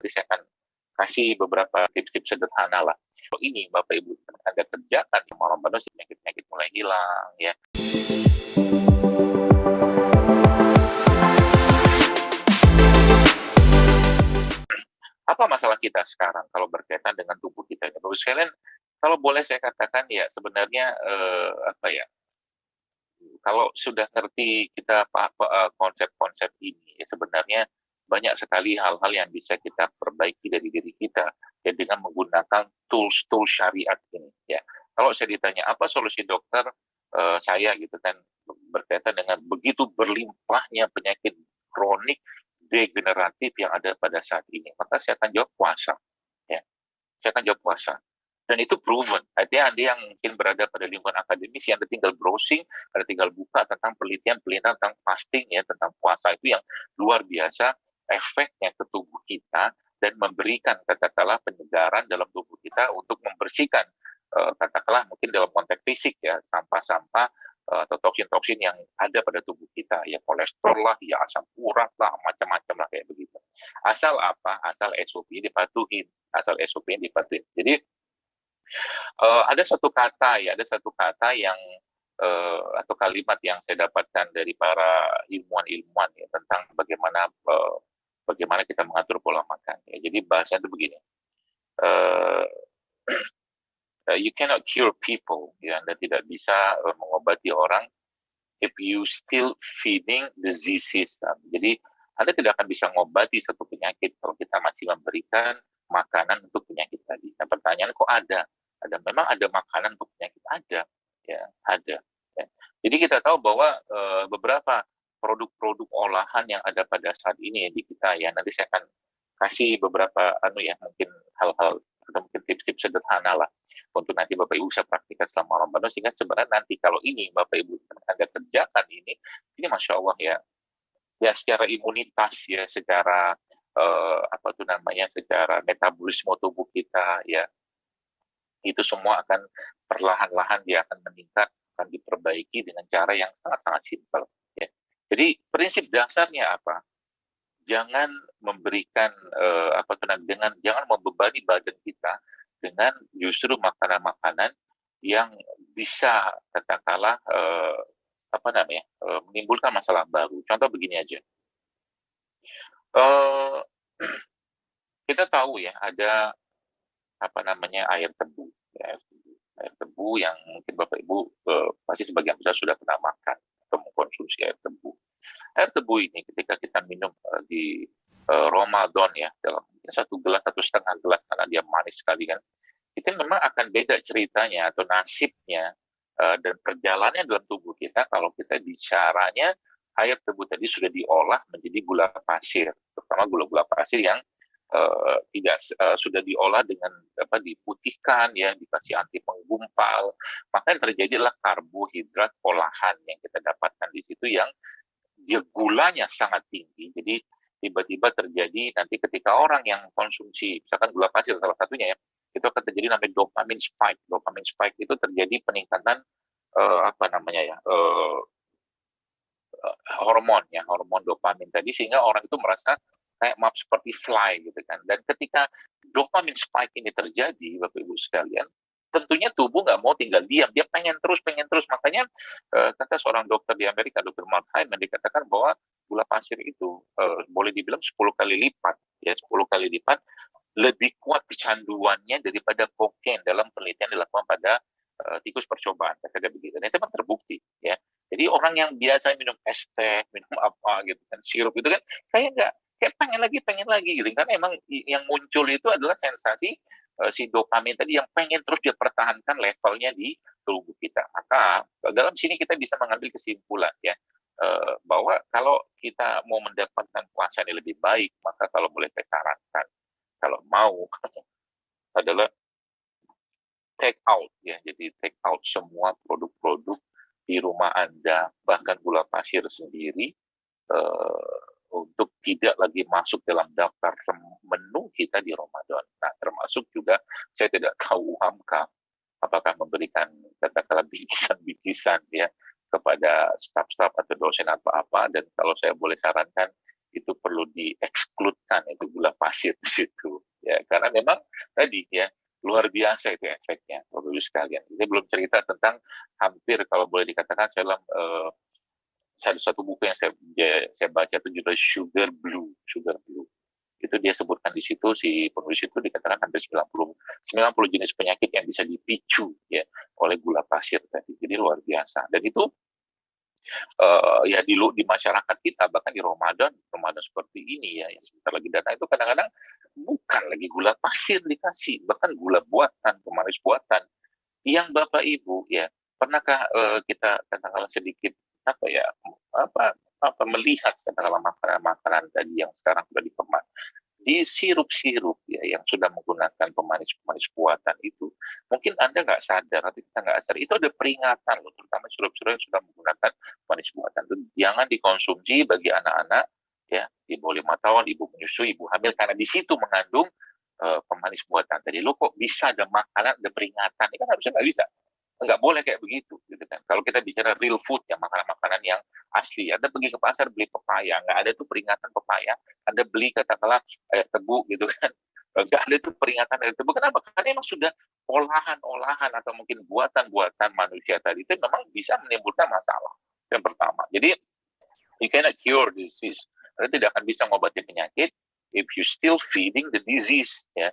nanti saya akan kasih beberapa tips-tips sederhana lah. Kalau ini Bapak Ibu Anda kerjakan di Ramadan, penyakit-penyakit mulai hilang ya. Apa masalah kita sekarang kalau berkaitan dengan tubuh kita? Bapak sekalian, kalau boleh saya katakan ya sebenarnya kalau sudah ngerti kita konsep-konsep ini, ya sebenarnya banyak sekali hal-hal yang bisa kita perbaiki dari diri kita ya dengan menggunakan tools-tools syariat ini. Ya, kalau saya ditanya apa solusi dokter, saya gitu kan berkaitan dengan begitu berlimpahnya penyakit kronik degeneratif yang ada pada saat ini, maka saya akan jawab puasa. Ya, saya akan jawab puasa. Dan itu proven. Artinya Anda yang mungkin berada pada lingkungan akademis, Anda tinggal browsing, Anda tinggal buka tentang penelitian-penelitian tentang fasting, ya, tentang puasa itu yang luar biasa efeknya ke tubuh kita dan memberikan katakanlah penyegaran dalam tubuh kita untuk membersihkan katakanlah mungkin dalam konteks fisik ya sampah-sampah atau toksin-toksin yang ada pada tubuh kita, ya kolesterol lah, ya asam urat lah, macam-macam lah kayak begitu. Asal apa? Asal SOP dipatuhin, asal SOP dipatuhin. Jadi ada satu kata yang atau kalimat yang saya dapatkan dari para ilmuwan-ilmuwan ya tentang bagaimana kita mengatur pola makan. Ya. Jadi bahasanya itu begini. Uh, you cannot cure people, ya, Anda tidak bisa mengobati orang if you still feeding diseases. Jadi Anda tidak akan bisa mengobati satu penyakit kalau kita masih memberikan makanan untuk penyakit tadi. Nah, pertanyaan kok ada memang ada makanan untuk penyakit, ada, ya ada. Ya. Jadi kita tahu bahwa beberapa produk-produk olahan yang ada pada saat ini di kita, ya nanti saya akan kasih beberapa mungkin hal-hal atau mungkin tips-tips sederhana lah untuk nanti Bapak Ibu bisa praktikkan selama Ramadan, sehingga sebenarnya nanti kalau ini Bapak Ibu Anda kerjakan ini Masya Allah ya secara imunitas ya secara secara metabolisme tubuh kita ya itu semua akan perlahan-lahan dia akan meningkat, akan diperbaiki dengan cara yang sangat-sangat simpel. Ya. Jadi prinsip dasarnya apa? Jangan memberikan jangan membebani badan kita dengan justru makanan-makanan yang bisa katakanlah menimbulkan masalah baru. Contoh begini aja. Kita tahu ya ada air tebu. Ya, air tebu yang mungkin Bapak Ibu pasti sebagian besar sudah pernah makan atau mengkonsumsi air tebu. Air tebu ini ketika kita minum di Ramadan ya dalam satu gelas, 1,5 gelas karena dia manis sekali kan, itu memang akan beda ceritanya atau nasibnya dan perjalanannya dalam tubuh kita kalau kita bicaranya air tebu tadi sudah diolah menjadi gula pasir, terutama gula-gula pasir yang sudah diolah dengan diputihkan ya, dikasih anti penggumpal, maka yang terjadi adalah karbohidrat olahan yang kita dapatkan di situ yang dia gulanya sangat tinggi. Jadi tiba-tiba terjadi nanti ketika orang yang konsumsi misalkan gula pasir salah satunya ya, itu akan terjadi namanya dopamine spike. Dopamine spike itu terjadi peningkatan hormon dopamin tadi, sehingga orang itu merasa kayak seperti fly gitu kan. Dan ketika dopamine spike ini terjadi, Bapak Ibu sekalian, tentunya tubuh nggak mau tinggal diam, dia pengen terus. Makanya kata seorang dokter di Amerika, Dr. Mark Hyman, dikatakan bahwa gula pasir itu boleh dibilang 10 kali lipat, ya 10 kali lipat lebih kuat kecanduannya daripada kokain dalam penelitian dilakukan pada tikus percobaan, kata begitu. Dan itu memang terbukti, ya. Jadi orang yang biasa minum es teh, minum apa gitu kan, sirup itu kan kayak pengen lagi gitu. Karena emang yang muncul itu adalah sensasi si dopamin tadi yang pengen terus dia pertahankan levelnya di tubuh kita. Maka dalam sini kita bisa mengambil kesimpulan ya bahwa kalau kita mau mendapatkan puasa ini lebih baik, maka kalau boleh saya sarankan, kalau mau adalah take out ya. Jadi take out semua produk-produk di rumah Anda, bahkan gula pasir sendiri untuk tidak lagi masuk dalam daftar menu kita di Ramadan. Nah, termasuk juga saya tidak tahu UHAMKA apakah memberikan katakanlah bingkisan ya kepada staf-staf atau dosen apa-apa, dan kalau saya boleh sarankan itu perlu diekskludkan itu gula pasir di situ ya, karena memang tadi ya luar biasa itu efeknya Bapak Ibu sekalian. Ini belum cerita tentang hampir kalau boleh dikatakan saya dalam satu buku yang saya baca itu judul Sugar Blue. Itu dia sebutkan di situ, si penulis itu dikatakan hampir 90 jenis penyakit yang bisa dipicu ya oleh gula pasir tadi. Jadi luar biasa. Dan itu ya di masyarakat kita, bahkan di Ramadan seperti ini ya, yang sebentar lagi datang itu kadang-kadang bukan lagi gula pasir dikasih, bahkan gula buatan, pemanis buatan. Yang Bapak Ibu ya, pernahkah kita katakanlah sedikit apa ya, apa melihat katakanlah makanan-makanan tadi yang sekarang sudah dikemas di sirup-sirup ya yang sudah menggunakan pemanis-pemanis buatan itu, mungkin Anda nggak sadar atau kita nggak sadar, itu ada peringatan loh, terutama sirup-sirup yang sudah menggunakan pemanis buatan itu jangan dikonsumsi bagi anak-anak ya di bawah 5 tahun, ibu menyusui, ibu hamil, karena di situ mengandung pemanis buatan. Jadi lo kok bisa ada makanan, ada peringatan, ini kan harusnya nggak boleh kayak begitu gitu kan. Kalau kita bicara real food ya, makanan-makanan yang asli, Anda pergi ke pasar beli pepaya, nggak ada tuh peringatan pepaya. Anda beli katakanlah tebu gitu kan, nggak ada tuh peringatan air tebu. Kenapa? Karena memang sudah olahan-olahan atau mungkin buatan-buatan manusia tadi itu memang bisa menimbulkan masalah. Yang pertama, jadi you cannot cure disease. Anda tidak akan bisa mengobati penyakit if you still feeding the disease ya.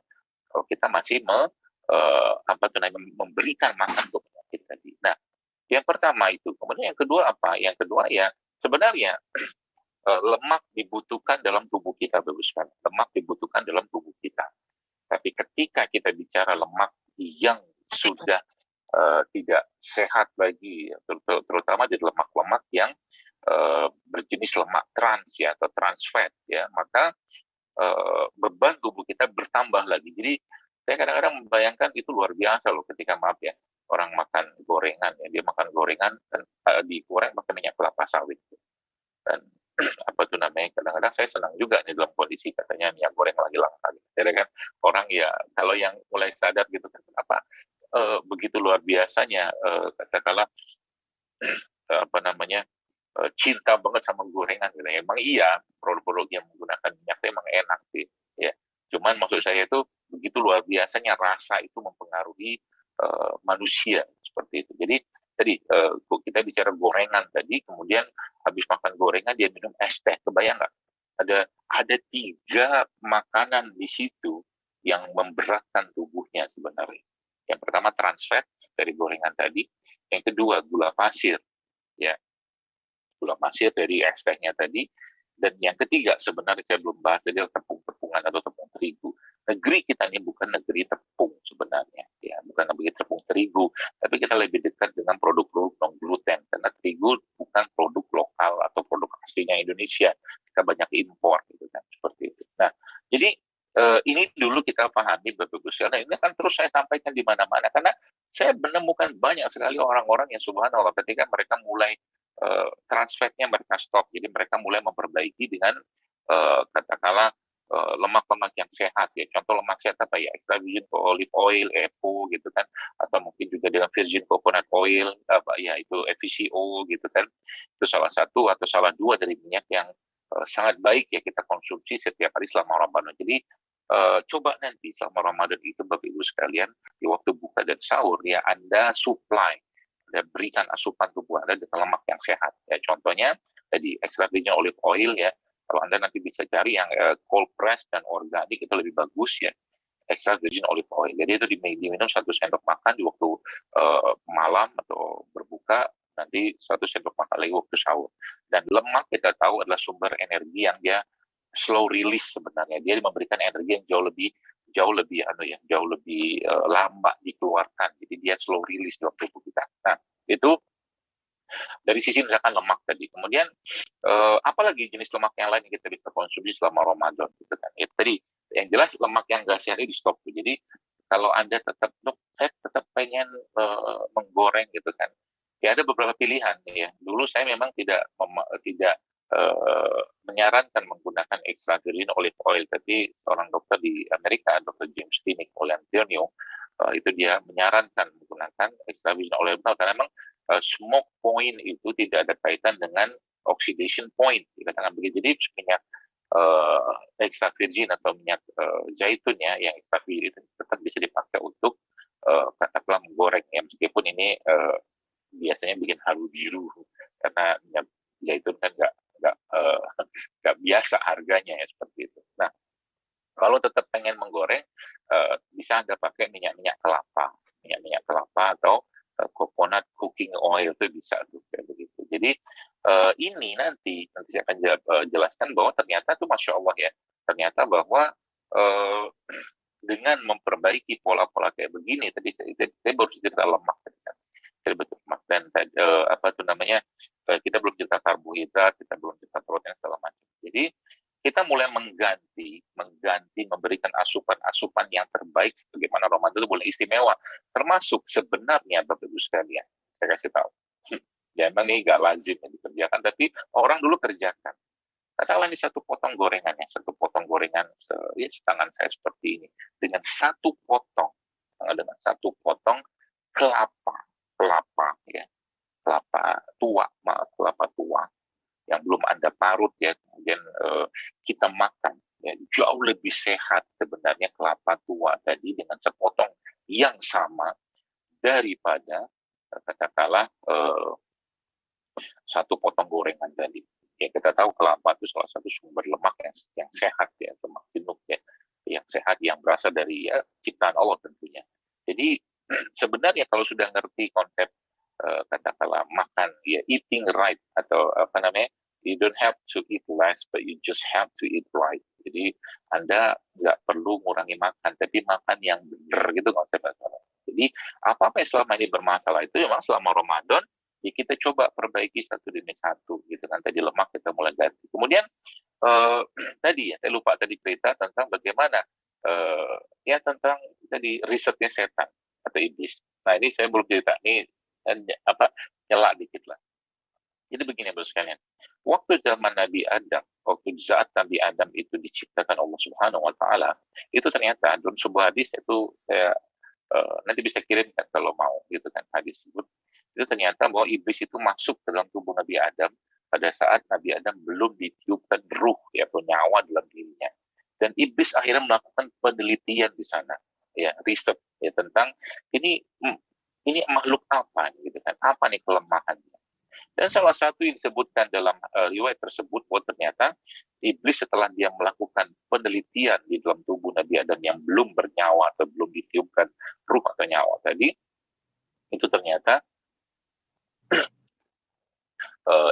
Kalau kita masih memberikan makan untuk penyakit tadi. Nah, yang pertama itu. Kemudian yang kedua apa? Yang kedua ya sebenarnya lemak dibutuhkan dalam tubuh kita, Bapak sekalian. Lemak dibutuhkan dalam tubuh kita. Tapi ketika kita bicara lemak yang sudah tidak sehat lagi, terutama di lemak-lemak yang berjenis lemak trans ya atau trans fat ya, maka beban tubuh kita bertambah lagi. Jadi saya kadang-kadang membayangkan itu luar biasa loh ketika maaf ya orang makan gorengan ya, dia makan gorengan dan digoreng pakai minyak kelapa sawit dan apa tuh namanya, kadang-kadang saya senang juga nih dalam kondisi katanya minyak goreng lagi langka gitu. Jadi kan orang ya kalau yang mulai sadar gitu kan apa begitu luar biasanya katakanlah apa namanya cinta banget sama gorengan gitu. Emang iya produk-produk yang menggunakan minyak itu emang enak sih ya. Cuman maksud saya itu begitu luar biasanya rasa itu mempengaruhi manusia seperti itu. Jadi tadi kita bicara gorengan tadi, kemudian habis makan gorengan dia minum es teh, kebayang nggak? Ada 3 makanan di situ yang memberatkan tubuhnya sebenarnya. Yang pertama trans fat dari gorengan tadi, yang kedua gula pasir ya, gula pasir dari es tehnya tadi, dan yang ketiga sebenarnya saya belum bahas tadi tepung-tepungan atau tepung terigu. Negeri kita ini bukan negeri tepung sebenarnya, ya bukan negeri tepung terigu, tapi kita lebih dekat dengan produk-produk non gluten karena terigu bukan produk lokal atau produk aslinya Indonesia, kita banyak impor gitu kan seperti itu. Nah, jadi ini dulu kita pahami Bapak Ibu sekalian. Ini kan terus saya sampaikan di mana-mana karena saya menemukan banyak sekali orang-orang yang subhanallah ketika mereka mulai trans fatnya mereka stop, jadi mereka mulai memperbaiki dengan katakanlah lemak-lemak yang sehat ya. Contoh lemak sehat apa ya? Extra virgin olive oil, EPO gitu kan, atau mungkin juga dengan virgin coconut oil apa ya itu FVCO gitu kan. Itu salah satu atau salah 2 dari minyak yang sangat baik ya kita konsumsi setiap hari selama Ramadan. Jadi coba nanti selama Ramadan itu Bapak Ibu sekalian di waktu buka dan sahur ya Anda supply dan berikan asupan tubuh Anda dengan lemak yang sehat. Ya, contohnya tadi extra virgin olive oil ya. Kalau Anda nanti bisa cari yang cold press dan organik itu lebih bagus ya. Extra virgin olive oil. Jadi itu diminum 1 sendok makan di waktu malam atau berbuka, nanti 1 sendok makan lagi waktu sahur. Dan lemak kita tahu adalah sumber energi yang dia slow release sebenarnya. Dia memberikan energi yang jauh lebih lambat dikeluarkan. Jadi dia slow release dalam tubuh kita. Nah, itu dari sisi misalkan lemak tadi. Kemudian apalagi jenis lemak yang lain yang kita bisa konsumsi selama Ramadan gitu kan. Ya, tadi yang jelas lemak yang nggak sehat di stop. Jadi kalau Anda tetap saya tetap pengen menggoreng gitu kan. Ya ada beberapa pilihan ya. Dulu saya memang tidak menyarankan menggunakan extra virgin olive oil, tapi seorang dokter di Amerika, Dr. James T. Nicolantonio, itu dia menyarankan menggunakan extra virgin olive oil karena memang smoke point itu tidak ada kaitan dengan oxidation point, dikatakan begitu. Jadi minyak extra virgin atau minyak zaitun ya, yang extra virgin itu tetap bisa dipakai untuk katakanlah menggoreng ya, meskipun ini biasanya bikin halu biru karena minyak zaitun kan nggak biasa harganya ya seperti itu. Nah, kalau tetap pengen menggoreng, bisa Anda pakai minyak-minyak kelapa, minyak-minyak kelapa atau coconut cooking oil itu bisa tuh kayak begitu. Jadi ini nanti saya akan jelaskan bahwa ternyata tuh masya Allah ya, ternyata bahwa uh, dengan memperbaiki pola-pola kayak begini tadi saya baru cerita lemak tadi kan, jadi betul lemak dan apa tuh namanya, kita belum cerita karbohidrat, kita belum cerita protein segala macam. Jadi kita mulai mengganti memberikan asupan-asupan yang terbaik bagaimana Ramadan itu boleh istimewa, termasuk sebenarnya Bapak Ibu sekalian, saya kasih tahu. Ya memang ini nggak lazim yang dikerjakan, tapi orang dulu kerjakan. Katakanlah ini satu potong gorengan ya, satu potong gorengan ya setangan saya seperti ini, dengan satu potong kelapa, kelapa ya, kelapa tua, maaf kelapa tua yang belum Anda parut ya, kemudian kita makan ya, jauh lebih sehat sebenarnya kelapa tua tadi dengan sepotong yang sama daripada katakanlah satu potong gorengan tadi. Ya kita tahu kelapa itu salah satu sumber lemak yang sehat ya, lemak jenuh ya, yang sehat yang berasal dari ya ciptaan Allah tentunya. Jadi sebenarnya kalau sudah ngerti konsep katakanlah makan ya, eating right atau apa namanya, you don't have to eat less but you just have to eat right. Jadi Anda nggak perlu ngurangi makan, tapi makan yang benar gitu konsepnya. Jadi apa-apa yang selama ini bermasalah itu memang selama Ramadan ya kita coba perbaiki satu demi satu gitu kan. Tadi lemak kita mulai ganti. Kemudian tadi ya saya lupa tadi cerita tentang bagaimana ya tentang tadi risetnya setan atau iblis. Nah ini saya belum cerita nih, apa nyela dikit lah. Jadi begini Bapak sekalian, waktu zaman Nabi Adam, waktu saat Nabi Adam itu diciptakan Allah Subhanahu Wa Taala, itu ternyata dalam sebuah hadis itu saya nanti bisa kirimkan kalau mau gitu kan hadis tersebut, itu ternyata bahwa iblis itu masuk dalam tubuh Nabi Adam pada saat Nabi Adam belum ditiupkan ruh ya, atau nyawa dalam dirinya, dan iblis akhirnya melakukan penelitian di sana ya, riset ya tentang ini ini makhluk apa gitu kan, apa nih kelemahannya. Dan salah satu yang disebutkan dalam riwayat tersebut bahwa ternyata iblis setelah dia melakukan penelitian di dalam tubuh Nabi Adam yang belum bernyawa atau belum ditiupkan ruh atau nyawa tadi, itu ternyata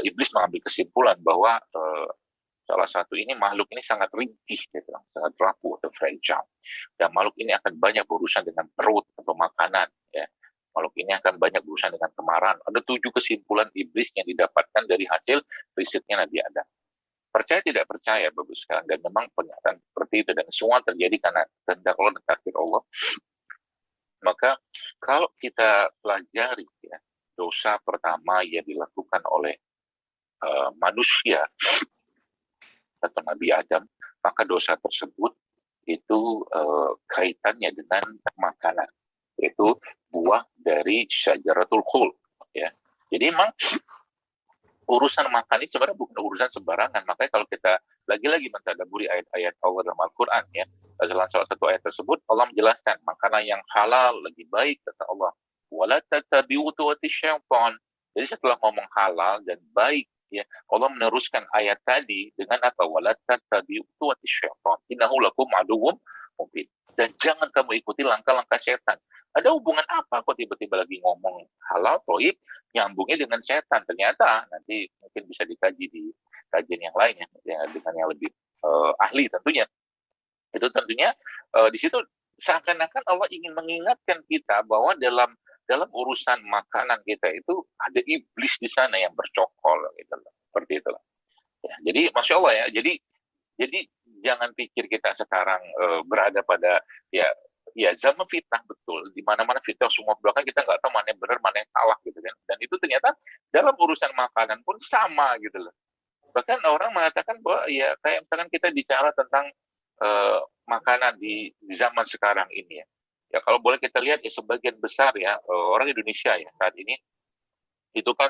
iblis mengambil kesimpulan bahwa salah satu ini makhluk ini sangat ringkih, gitu, sangat rapuh atau fragile. Dan makhluk ini akan banyak berurusan dengan perut atau makanan. Ya. Makhluk ini akan banyak berurusan dengan kemarahan. Ada 7 kesimpulan iblis yang didapatkan dari hasil risetnya Nabi Adam. Percaya tidak percaya, bagus sekali. Dan memang pernyataan seperti itu. Dan semua terjadi karena kehendak Allah dan takdir Allah. Maka kalau kita pelajari ya, dosa pertama yang dilakukan oleh manusia atau Nabi Adam, maka dosa tersebut itu kaitannya dengan makanan, yaitu buah dari syajaratul khuld ya. Jadi memang urusan makan ini sebenarnya bukan urusan sembarangan. Makanya kalau kita lagi-lagi mentadabburi ayat-ayat Allah dalam Al-Quran ya, dalam salah satu ayat tersebut Allah menjelaskan makanan yang halal lebih baik kata Allah. Wala tattabi'u khutuwatis syaitan. Jadi setelah ngomong halal dan baik ya, Allah meneruskan ayat tadi dengan apa? Wala tattabi'u khutuwatis syaitan. Innahu lakum aduwwum mubin. Dan jangan kamu ikuti langkah-langkah setan. Ada hubungan apa kok tiba-tiba lagi ngomong halal, toib, nyambungnya dengan setan? Ternyata nanti mungkin bisa dikaji di kajian yang lain ya, dengan yang lebih ahli tentunya. Itu tentunya di situ seakan-akan Allah ingin mengingatkan kita bahwa dalam urusan makanan kita itu ada iblis di sana yang bercokol gitu, seperti itulah. Ya, jadi masya Allah ya. Jadi jangan pikir kita sekarang berada pada ya zaman fitnah, betul, di mana-mana fitnah, semua belakang kita nggak tahu mana yang benar mana yang salah gitu kan. Dan itu ternyata dalam urusan makanan pun sama gitu loh. Bahkan orang mengatakan bahwa ya kayak misalkan kita bicara tentang makanan di zaman sekarang ini ya. Ya kalau boleh kita lihat ya sebagian besar ya orang Indonesia ya saat ini itu kan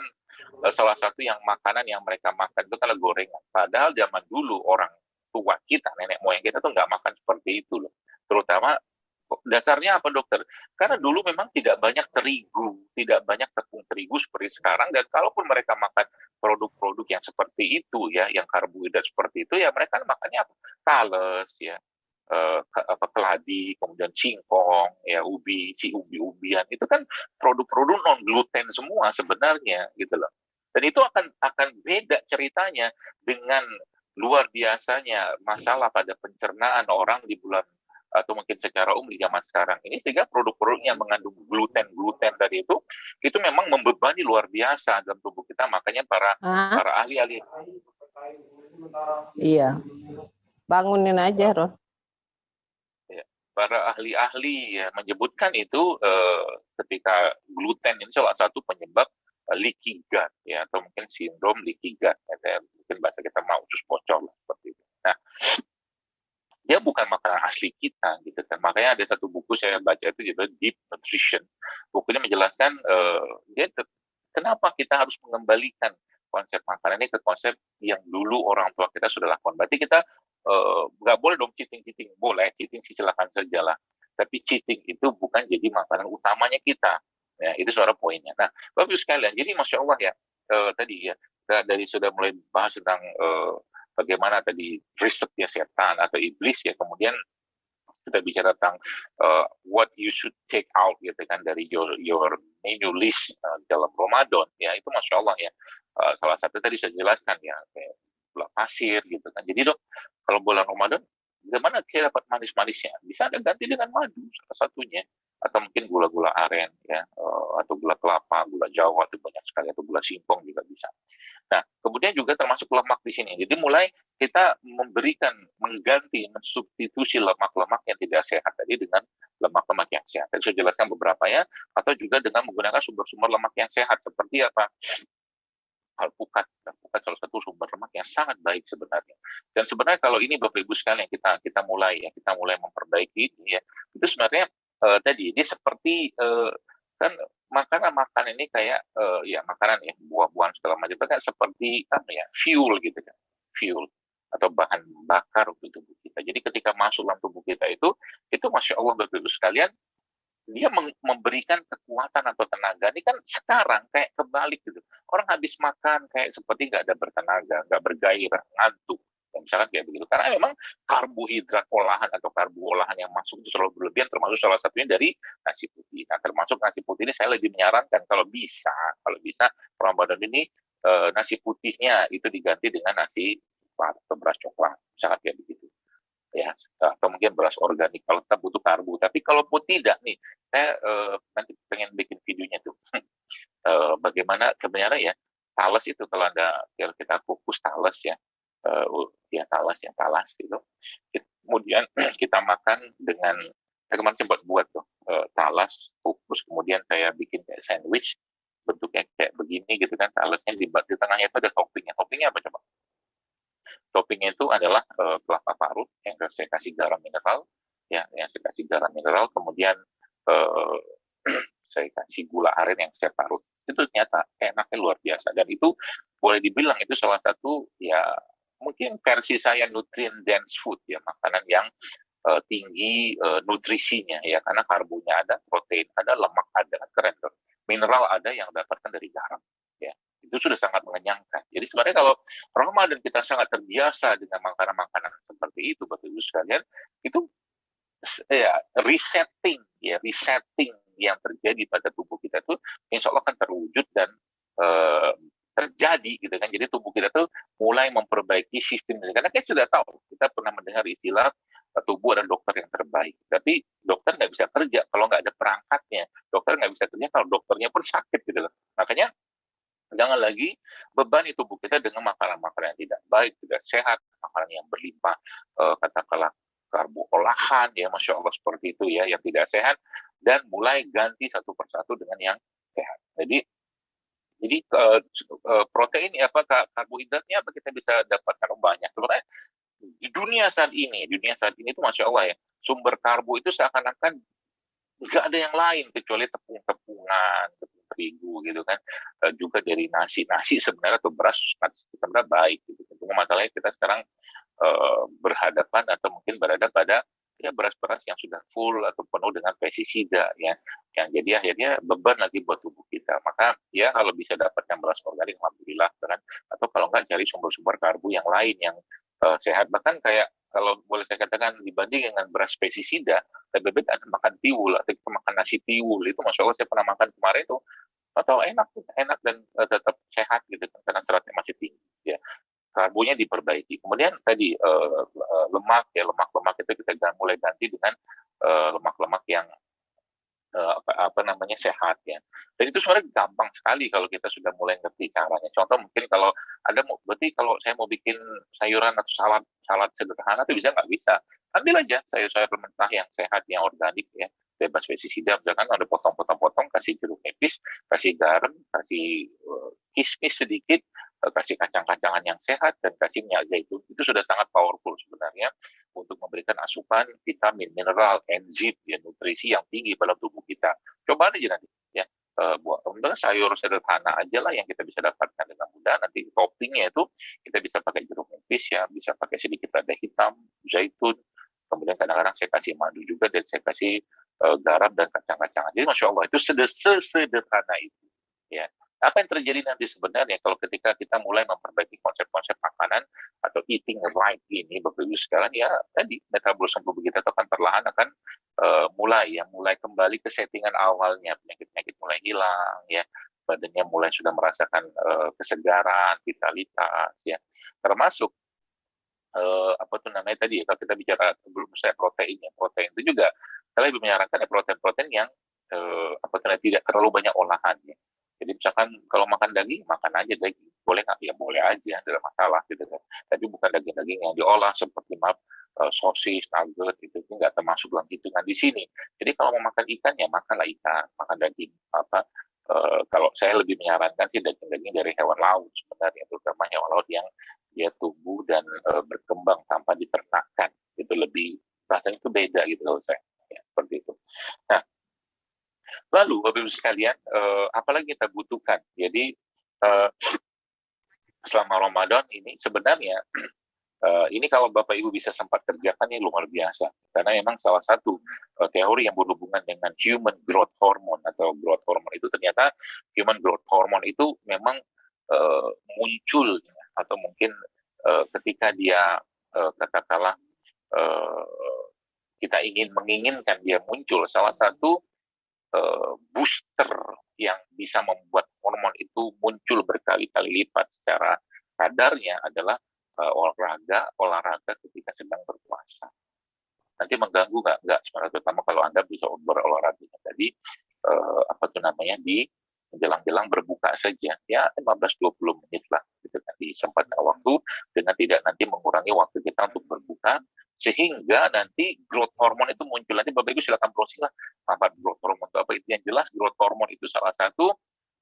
salah satu yang makanan yang mereka makan itu adalah gorengan. Padahal zaman dulu orang tua kita, nenek moyang kita tuh nggak makan seperti itu loh. Terutama dasarnya apa dokter? Karena dulu memang tidak banyak terigu, tidak banyak tepung terigu seperti sekarang, dan kalaupun mereka makan produk-produk yang seperti itu ya, yang karbohidrat seperti itu ya mereka makannya apa? Tales ya, apa keladi, kemudian singkong, ya ubi, si ubi-ubian itu kan produk-produk non gluten semua sebenarnya gitu loh. Dan itu akan beda ceritanya dengan luar biasanya masalah pada pencernaan orang di bulan atau mungkin secara umum di zaman sekarang ini, sehingga produk-produk yang mengandung gluten tadi itu memang membebani luar biasa dalam tubuh kita. Makanya para Ah, ahli-ahli, iya. Bangunin aja, Ron. ya, para ahli-ahli ya, menyebutkan itu ketika gluten ini salah satu penyebab leaky gut ya, atau mungkin sindrom leaky gut ya, mungkin bahasa kita mau usus bocor lah, seperti itu. Nah, dia bukan makanan asli kita gitu kan. Makanya ada satu buku saya baca itu judulnya Deep Nutrition. Bukunya menjelaskan kenapa kita harus mengembalikan konsep makanan ini ke konsep yang dulu orang tua kita sudah lakukan. Berarti kita nggak boleh dong cheating, boleh cheating sih silakan saja lah. Tapi cheating itu bukan jadi makanan utamanya kita. Ya, itu suara poinnya. Nah, bagus sekalian. Jadi masya Allah ya, tadi ya dari sudah mulai bahas tentang bagaimana tadi risetnya setan atau iblis ya, kemudian kita bicara tentang what you should take out gitu kan dari your menu list dalam Ramadan ya, itu masya Allah ya. Salah satu tadi saya jelaskan ya, kayak gula pasir gitu kan. Jadi dok, kalau bulan Ramadan gimana kita dapat manis-manisnya, bisa ada ganti dengan madu salah satunya, atau mungkin gula-gula aren ya, atau gula kelapa, gula jawa itu banyak sekali, atau gula singkong juga bisa. Nah, kemudian juga termasuk lemak di sini. Jadi mulai kita memberikan, mengganti, mensubstitusi lemak-lemak yang tidak sehat tadi dengan lemak-lemak yang sehat. Tadi saya jelaskan beberapa ya, atau juga dengan menggunakan sumber-sumber lemak yang sehat seperti apa? Alpukat. Alpukat salah satu sumber lemak yang sangat baik sebenarnya. Dan sebenarnya kalau ini Bapak Ibu sekalian kita mulai ya, kita mulai memperbaiki ini ya, itu sebenarnya tadi ini seperti kan makanan-makanan ini kayak ya makanan ya, buah-buahan segala macam itu kan seperti apa ya, fuel gitu kan, fuel atau bahan bakar untuk tubuh kita. Jadi ketika masuk dalam tubuh kita itu masya Allah Bapak Ibu sekalian, dia memberikan kekuatan atau tenaga. Ini kan sekarang kayak kebalik gitu. Orang habis makan kayak seperti nggak ada bertenaga, nggak bergairah, ngantuk. Ya, misalkan kayak begitu. Karena memang karbohidrat olahan atau karbo olahan yang masuk itu selalu berlebihan, termasuk salah satunya dari nasi putih. Nah, termasuk nasi putih ini saya lebih menyarankan kalau bisa Ramadan ini nasi putihnya itu diganti dengan nasi atau beras coklat, misalkan kayak begitu ya, atau mungkin beras organik kalau kita butuh karbo. Tapi kalaupun tidak nih, saya nanti pengen bikin videonya tuh bagaimana sebenarnya ya talas itu, kalau kita kukus talas ya, ya talas gitu. Kemudian kita makan dengan, saya kemarin sempat buat tuh talas kukus, kemudian saya bikin kayak sandwich bentuknya kayak begini gitu kan, talasnya di tengahnya itu ada toppingnya apa coba? Toppingnya itu adalah kelapa parut yang saya kasih garam mineral, ya, yang saya kasih garam mineral, kemudian uh, saya kasih gula aren yang saya parut. Itu ternyata enaknya luar biasa, dan itu boleh dibilang itu salah satu ya mungkin versi saya nutrient dense food ya, makanan yang tinggi nutrisinya ya, karena karbonya ada, protein ada, lemak ada, keren tuh. Mineral ada yang dapatkan dari garam ya, itu sudah sangat mengenyangkan. Jadi sebenarnya kalau Ramadan kita sangat terbiasa dengan makanan-makanan seperti itu Bapak Ibu sekalian, itu ya resetting yang terjadi pada tubuh kita tuh insya Allah akan terwujud dan eh, terjadi gitu kan. Jadi tubuh kita tuh mulai memperbaiki sistem, karena kita sudah tahu, kita pernah mendengar istilah tubuh adalah dokter yang terbaik, tapi dokter nggak bisa kerja kalau nggak ada perangkatnya, dokter nggak bisa kerja kalau dokternya pun sakit gitu loh. Makanya jangan lagi bebani tubuh kita dengan makanan-makanan yang tidak baik, tidak sehat, makanan yang berlimpah katakanlah karbo olahan ya, masya Allah seperti itu ya, yang tidak sehat, dan mulai ganti satu persatu dengan yang sehat. Jadi protein ya, apa karbohidratnya apa kita bisa dapatkan banyak sebenarnya di dunia saat ini itu masya Allah ya, sumber karbo itu seakan-akan nggak ada yang lain kecuali tepung-tepungan, tepung terigu gitu kan. Juga dari nasi sebenarnya, atau beras nasi sebenarnya baik gitu. Cuma masalahnya kita sekarang berhadapan atau mungkin berada pada ya beras-beras yang sudah full atau penuh dengan pestisida ya, yang jadi akhirnya beban lagi buat tubuh kita. Maka ya kalau bisa dapatkan beras organik alhamdulillah kan, atau kalau nggak cari sumber-sumber karbo yang lain yang sehat. Bahkan kayak kalau boleh saya katakan dibanding dengan beras pestisida, lebih baik ada makan tiwul atau kita makan nasi tiwul itu, masya Allah saya pernah makan kemarin itu atau enak enak dan tetap sehat gitu kan, karena seratnya masih tinggi ya, karbonya diperbaiki. Kemudian tadi lemak ya, lemak-lemak itu kita mulai ganti dengan lemak-lemak yang apa namanya sehat ya. Dan itu sebenarnya gampang sekali kalau kita sudah mulai ngerti caranya. Contoh mungkin kalau ada mau, berarti kalau saya mau bikin sayuran atau salad salad sederhana itu bisa nggak bisa? Ambil aja sayur-sayur mentah yang sehat, yang organik ya, bebas pestisida. Misalkan ada potong-potong-potong, kasih jeruk nipis, kasih garam, kasih kismis sedikit, kasih kacang-kacangan yang sehat, dan kasih minyak zaitun. Itu sudah sangat powerful sebenarnya untuk memberikan asupan vitamin, mineral, enzim, ya, nutrisi yang tinggi dalam tubuh kita. Coba aja nanti, ya. Buat sayur sederhana aja lah yang kita bisa dapatkan dengan mudah. Nanti toppingnya itu kita bisa pakai jeruk nipis ya, bisa pakai sedikit lada hitam, zaitun, kemudian kadang-kadang saya kasih madu juga, dan saya kasih garam dan kacang-kacangan. Jadi masya Allah itu sederhana itu. Ya, apa yang terjadi nanti sebenarnya kalau ketika kita mulai memperbaiki konsep-konsep makanan atau eating right ini, Bapak Ibu sekalian, ya tadi metabolisme tubuh kita akan perlahan akan mulai kembali ke settingan awalnya, penyakit-penyakit mulai hilang ya, badannya mulai sudah merasakan kesegaran, vitalitas ya, termasuk apa tuh namanya tadi ya, kalau kita bicara belum saya protein itu juga saya lebih menyarankan ya protein-protein yang apa tuh tidak terlalu banyak olahan ya. Jadi misalkan kalau makan daging, makan aja daging. Boleh nggak? Ya boleh aja, tidak masalah gitu kan. Tapi bukan daging-daging yang diolah seperti sosis, nugget, itu nggak termasuk dalam hitungan di sini. Jadi kalau mau makan ikan, ya makanlah ikan, makan daging. Kalau saya lebih menyarankan sih daging-daging dari hewan laut sebenarnya, terutama hewan laut yang dia tumbuh dan berkembang tanpa diternakkan. Itu lebih, rasanya itu beda gitu loh saya. Ya, seperti itu. Nah, lalu, Bapak Ibu sekalian, apalagi kita butuhkan? Jadi, selama Ramadan ini sebenarnya, ini kalau Bapak Ibu bisa sempat kerjakan ini luar biasa. Karena memang salah satu teori yang berhubungan dengan human growth hormone atau growth hormone itu, ternyata human growth hormone itu memang muncul atau mungkin ketika dia katakanlah kita menginginkan dia muncul, salah satu booster yang bisa membuat hormon itu muncul berkali-kali lipat secara kadarnya adalah olahraga ketika sedang berpuasa. Nanti mengganggu nggak sebenarnya, terutama kalau Anda bisa berolahraga tadi apa tuh namanya di menjelang-jelang berbuka saja ya, 15-20 menit lah gitu kan, di sempatnya waktu dengan tidak nanti mengurangi waktu kita untuk berbuka, sehingga nanti growth hormone itu muncul. Nanti Bapak Ibu silakan browsing lah apa growth hormone itu apa. Itu yang jelas growth hormone itu salah satu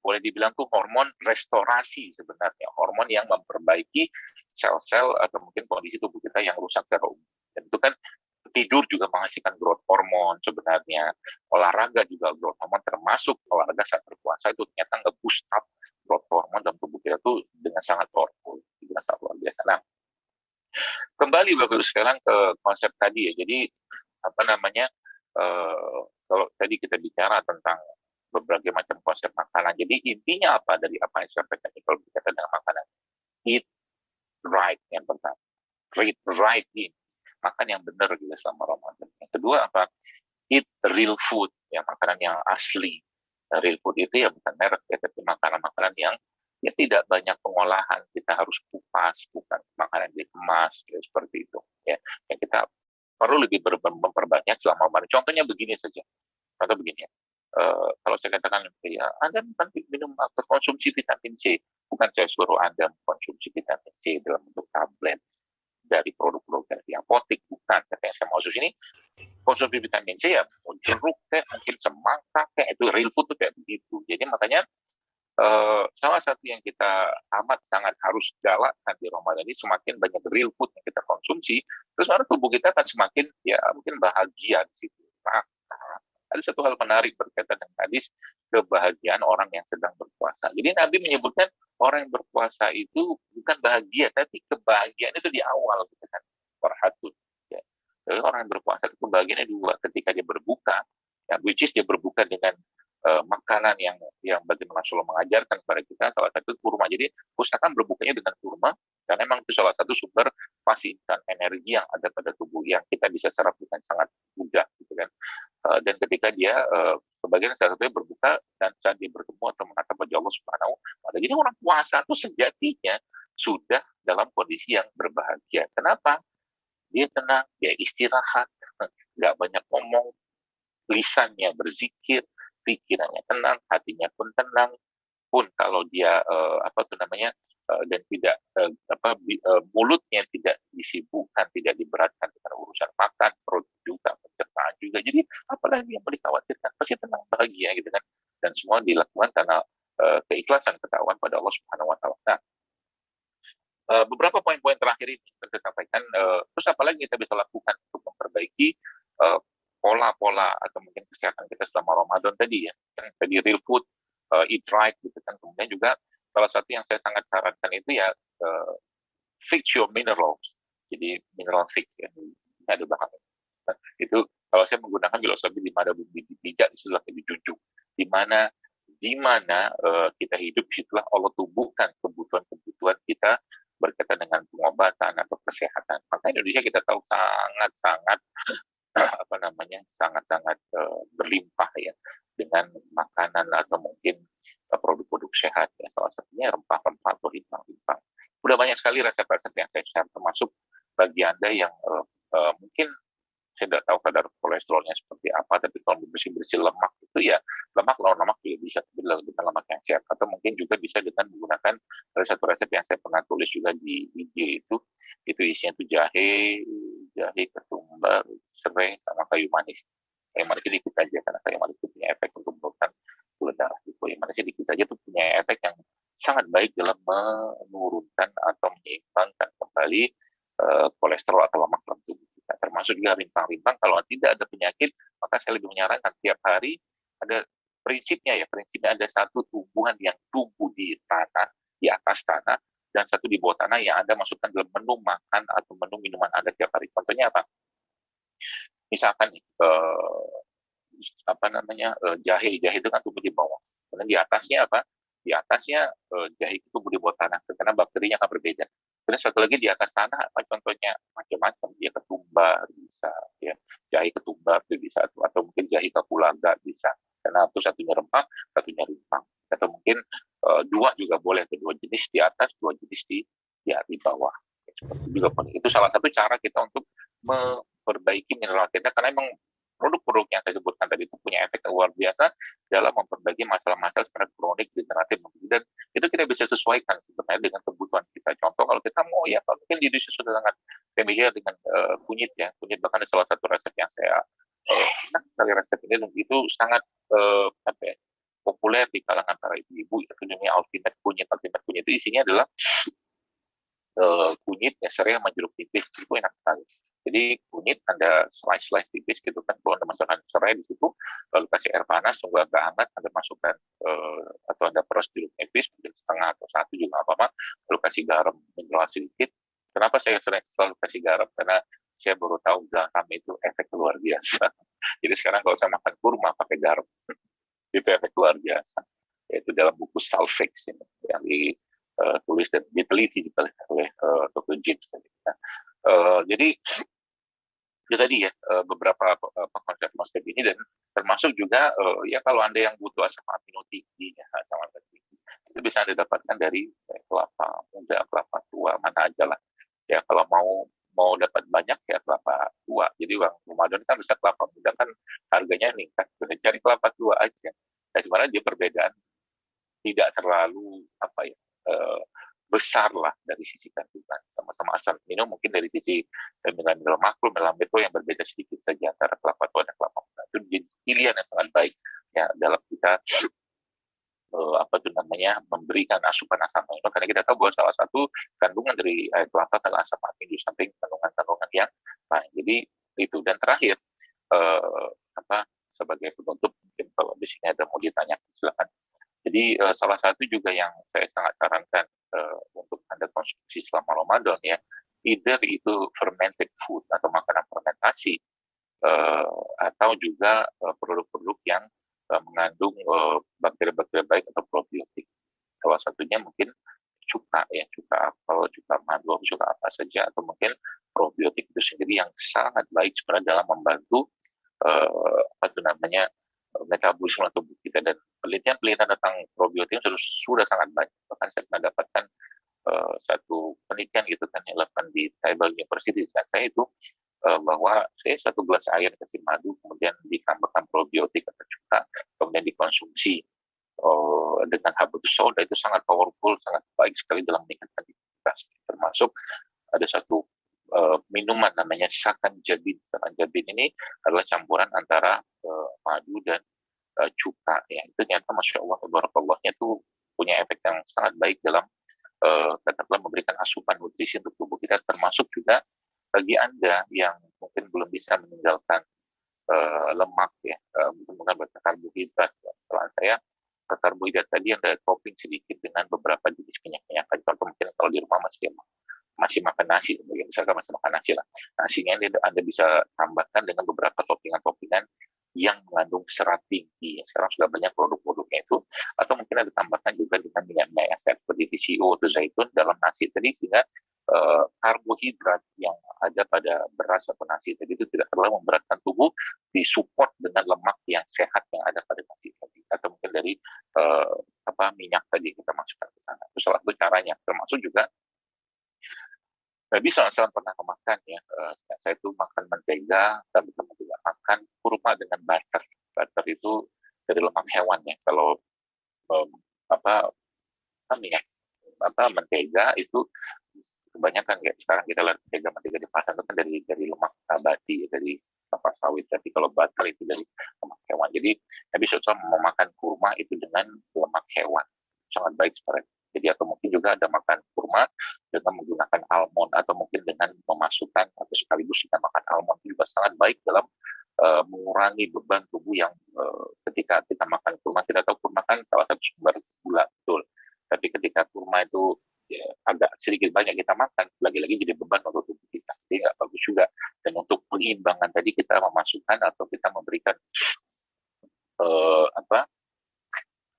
boleh dibilang tuh hormon restorasi sebenarnya, hormon yang memperbaiki sel-sel atau mungkin kondisi tubuh kita yang rusak secara umum. Dan itu kan tidur juga menghasilkan growth hormone sebenarnya, olahraga juga growth hormone, termasuk olahraga saat berpuasa itu ternyata nge-boost up growth hormone dalam tubuh kita tuh dengan sangat powerful, dengan sangat luar biasa. Nah, kembali Bapak Ibu sekarang ke konsep tadi ya. Jadi apa namanya, kalau tadi kita bicara tentang berbagai macam konsep makanan. Jadi intinya apa dari apa yang saya sampaikan ini kalau berkaitan dengan makanan? Eat right yang pertama. Eat right in. Makan yang benar gitu selama Ramadan. Yang kedua apa? Eat real food, ya makanan yang asli. Real food itu ya bukan merek ya, tapi makanan-makanan yang ya tidak banyak pengolahan, kita harus kupas, bukan makanan dikemas, ya, seperti itu. Ya, yang kita perlu lebih memperbanyak selama Ramadan. Contohnya begini saja. Contoh begini ya. Kalau saya katakan ya, Anda minum atau konsumsi vitamin C, bukan saya suruh Anda mengkonsumsi vitamin C dalam bentuk tablet dari produk-produk dari apotek, bukan. Tapi yang saya maksud ini, konsumsi vitamin C ya, jeruk kayak mungkin semangka kayak itu real food tuh kayak begitu. Jadi makanya salah satu yang kita amat sangat harus galakkan di Ramadan ini, semakin banyak real food yang kita konsumsi, terus mana tubuh kita akan semakin ya mungkin bahagia di situ. Nah, ada satu hal menarik berkaitan dengan hadis kebahagiaan orang yang sedang berpuasa. Jadi Nabi menyebutkan orang yang berpuasa itu bukan bahagia, tapi kebahagiaan itu di awal, gitu kan. Farhatun. Ya. Jadi orang yang berpuasa itu kebahagiaannya dua, ketika dia berbuka, ya, which is dia berbuka dengan makanan yang bagaimana Rasulullah mengajarkan kepada kita, salah satu kurma. Jadi usahakan berbukanya dengan kurma, karena memang itu salah satu sumber fasilitas energi yang ada pada tubuh yang kita bisa serap dengan sangat mudah, gitu kan. Dan ketika dia sebagian salah satunya berbuka dan saat dia bertemu atau menatap wajah Allah Subhanahu wa Ta'ala. Jadi orang puasa itu sejatinya sudah dalam kondisi yang berbahagia. Kenapa? Dia tenang, dia istirahat, nggak banyak ngomong, lisannya berzikir, pikirannya tenang, hatinya pun tenang. Pun kalau dia apa tuh namanya dan tidak mulutnya tidak disibukkan, tidak diberatkan dengan urusan makan, perut juga, pencernaan juga. Jadi apalagi yang mau dikhawatirkan, pasti tenang, bahagia, gitu kan. Dan semua dilakukan karena keikhlasan, ketakwaan pada Allah Subhanahu Wa Taala. Nah, beberapa poin-poin terakhir ini yang saya sampaikan. Terus apalagi kita bisa lakukan untuk memperbaiki pola-pola atau mungkin kesehatan kita selama Ramadan tadi ya. Tadi real food, eat right, gitu kan. Kemudian juga salah satu yang saya sangat sarankan itu ya fix your minerals. Jadi mineral fix ya, ini ada belakangnya. Nah, itu kalau saya menggunakan filosofi di mana bumi bijak itu sudah dijunjung. Di mana kita hidup, itulah Allah tumbuhkan kebutuhan-kebutuhan kita berkaitan dengan pengobatan atau kesehatan. Maka Indonesia kita tahu sangat-sangat apa namanya sangat-sangat berlimpah ya dengan makanan atau mungkin produk-produk sehat ya, salah satunya rempah-rempah atau rimpang-rimpang. Udah banyak sekali resep-resep yang saya share, termasuk bagi Anda yang mungkin saya tidak tahu kadar kolesterolnya seperti apa, tapi kalau bersih-bersih lemak itu ya lemak lawan lemak juga bisa dengan lemak yang sehat, atau mungkin juga bisa dengan menggunakan resep-resep yang saya pernah tulis juga di IG itu isinya itu jahe, ketumbar, serai, sama kayu manis. Kayu manis sedikit aja karena kayu manis itu punya efek untuk menurunkan gula darah. Kayu manis sedikit saja itu punya efek yang sangat baik dalam menurunkan atau menyeimbangkan kembali kolesterol atau lemak dalam tubuh kita. Termasuk juga rimpang-rimpang. Kalau tidak ada penyakit, maka saya lebih menyarankan tiap hari ada prinsipnya ada satu tumbuhan yang tumbuh di tanah, di atas tanah, dan satu di bawah tanah yang Anda masukkan dalam menu makan atau menu minuman Anda tiap hari. Contohnya apa? Misalkan jahe itu kan tumbuh di bawah. Kemudian di atasnya apa? Di atasnya jahe itu tumbuh di bawah tanah karena bakterinya akan berbeda. Kemudian satu lagi di atas tanah apa contohnya? Macam-macam, ya ketumbar bisa, ya jahe ketumbar itu bisa, atau mungkin jahe kapulaga bisa. Karena itu satunya rempah, satunya rimpang. Atau mungkin dua juga boleh, dua jenis di atas, dua jenis di bawah. Seperti juga itu salah satu cara kita untuk memperbaiki mineral kita, karena memang produk-produk yang saya sebutkan tadi itu punya efek luar biasa dalam memperbaiki masalah-masalah seperti kronik, degeneratif, dan itu kita bisa sesuaikan sebenarnya dengan kebutuhan kita. Contoh kalau kita mau ya, kalau mungkin di Indonesia sudah sangat familiar dengan kunyit ya, kunyit bahkan ada salah satu resep yang saya dari resep ini dan itu sangat populer di kalangan para ibu-ibu, itu namanya ultimate kunyit. Ultimate kunyit itu isinya adalah kunyit ya, serai sama jeruk tipis, itu enak sekali. Jadi kunyit Anda slice tipis gitu kan, kalau Anda masukkan serai di situ, lalu kasih air panas, tunggu agak hangat, Anda masukkan atau Anda peras jeruk nipis, mungkin setengah atau satu juga apa-apa, lalu kasih garam mineral sedikit. Kenapa saya selalu kasih garam? Karena saya baru tahu garam itu efek luar biasa. Jadi sekarang kalau saya makan kurma pakai garam, itu efek luar biasa. Yaitu dalam buku Salvex ini, yang tulis dan diteliti oleh Dr. James. Jadi itu tadi ya beberapa konsep ini, dan termasuk juga ya kalau Anda yang butuh asam amino tinggi ya, asam amino tinggi itu bisa Anda dapatkan dari kelapa muda, kelapa tua, mana aja lah ya. Kalau mau dapat banyak ya kelapa tua. Jadi uang Ramadan kan bisa kelapa muda kan harganya meningkat, cari kelapa tua aja. Nah, sebenarnya dia perbedaan tidak terlalu besar lah dari sisi kandungan, sama-sama asam amino, mungkin dari sisi mineral makro, melamin itu yang berbeda sedikit saja antara kelapa tua dan kelapa muda. Itu jadi pilihan yang sangat baik ya dalam kita memberikan asupan asam amino, karena kita tahu bahwa salah satu kandungan dari air kelapa adalah asam amino, di samping kandungan-kandungan yang lain. Jadi itu. Dan terakhir sebagai penutup, mungkin kalau di sini ada mau ditanya silakan. Jadi Jadi salah satu juga yang saya sangat sarankan untuk Anda konsumsi selama Ramadan ya, either itu fermented food atau makanan fermentasi, atau juga produk-produk yang mengandung bakteri-bakteri baik atau probiotik. Salah satunya mungkin cuka ya, cuka apel, cuka madu, cuka apa saja, atau mungkin probiotik itu sendiri yang sangat baik sebenarnya dalam membantu apa itu namanya metabolisme tubuh kita. Dan penelitian-penelitian tentang probiotik sudah sangat banyak. Bahkan saya pernah dapatkan satu penelitian gitu kan yang dilakukan di Taiwan University dan saya itu bahwa saya satu gelas air kasih madu kemudian ditambahkan probiotik atau cuka kemudian dikonsumsi dengan habatus sauda itu sangat powerful, sangat baik sekali dalam meningkatkan imunitas. Termasuk ada satu minuman namanya sakan jabin. Sakan jabin ini adalah campuran antara madu dan cuka. Ya, itu ternyata masya Allah, tabarakallah-nya itu punya efek yang sangat baik dalam katakanlah memberikan asupan nutrisi untuk tubuh kita. Termasuk juga bagi Anda yang mungkin belum bisa meninggalkan lemak ya, mungkin bukan karbohidrat. Setelah saya karbohidrat tadi yang ada topping sedikit dengan beberapa jenis minyak-minyak. Contoh mungkin kalau di rumah masih makan nasi, misalkan masih makan nasi lah, nasinya ini Anda bisa tambahkan dengan beberapa toppingan-toppingan yang mengandung serat tinggi. Sekarang sudah banyak produk-produknya itu, atau mungkin ada tambahkan juga dengan minyak-minyak yang seperti TCO atau zaitun dalam nasi tadi, sehingga karbohidrat yang ada pada beras atau nasi tadi itu tidak terlalu memberatkan tubuh, disupport dengan lemak yang sehat yang ada pada nasi tadi, atau mungkin dari minyak tadi kita masukkan ke sana. Itu salah satu caranya. Termasuk juga Nabi SAW pernah makan ya, saya itu makan mentega, dan teman juga makan kurma dengan butter. Butter itu dari lemak hewan ya. Kalau minyak mentega itu kebanyakan ya sekarang kita lihat mentega di pasar itu kan dari lemak nabati ya, dari kelapa sawit. Tapi kalau butter itu dari lemak hewan. Jadi Nabi SAW memakan kurma itu dengan lemak hewan, sangat baik sebenarnya. Jadi atau mungkin juga ada makan kurma dengan menggunakan almond, atau mungkin dengan memasukkan atau sekaligus kita makan almond itu juga sangat baik dalam mengurangi beban tubuh yang ketika kita makan kurma. Kita tahu kurma kan salah satu sumber gula, betul. Tapi ketika kurma itu ya, agak sedikit banyak kita makan, lagi-lagi jadi beban untuk tubuh kita. Jadi nggak bagus juga. Dan untuk penyeimbangan tadi kita memasukkan atau kita memberikan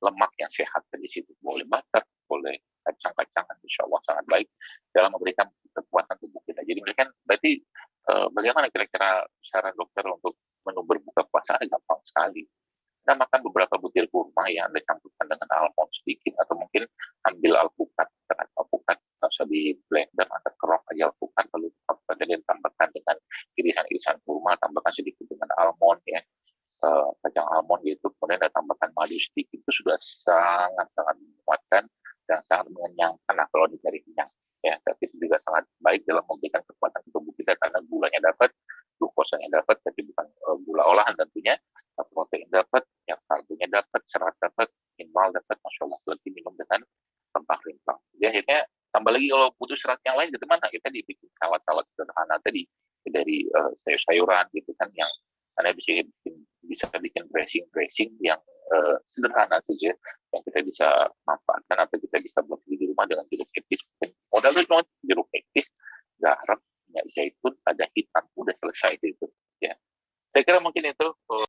lemak yang sehat di situ. Boleh butter, boleh kacang-kacangan, insya Allah sangat baik dalam memberikan kekuatan tubuh kita. Jadi berarti bagaimana kira-kira saran dokter untuk menu berbuka puasa? Gampang sekali. Kita makan beberapa butir kurma yang Anda campurkan dengan almond sedikit, atau mungkin ambil alpukat usah di blender atau kerok aja alpukat, lalu kemudian tambahkan dengan irisan-irisan kurma, tambahkan sedikit dengan almond ya, kacang almond gitu, kemudian Anda tambahkan madu sedikit, itu sudah sangat-sangat menguatkan dan sangat mengenyangkan kalau dicari kenyang ya. Tapi itu juga sangat baik dalam memberikan kekuatan tubuh kita karena gulanya dapat, glukosanya dapat, tapi bukan gula olahan tentunya, protein dapat, yang karbonya dapat, serat dapat, mineral dapat, masya Allah. Berarti minum dengan rempah-rempah. Jadi akhirnya tambah lagi kalau butuh serat yang lain gitu mana, kita dibikin salad-salad sederhana tadi dari sayur-sayuran gitu kan, yang Anda bisa bikin dressing yang sederhana saja yang kita bisa manfaatkan, atau kita bisa buat di rumah dengan jeruk nipis. Modalnya cuma jeruk nipis, garam, minyak zaitun, ada hitam, udah selesai itu ya. Saya kira mungkin itu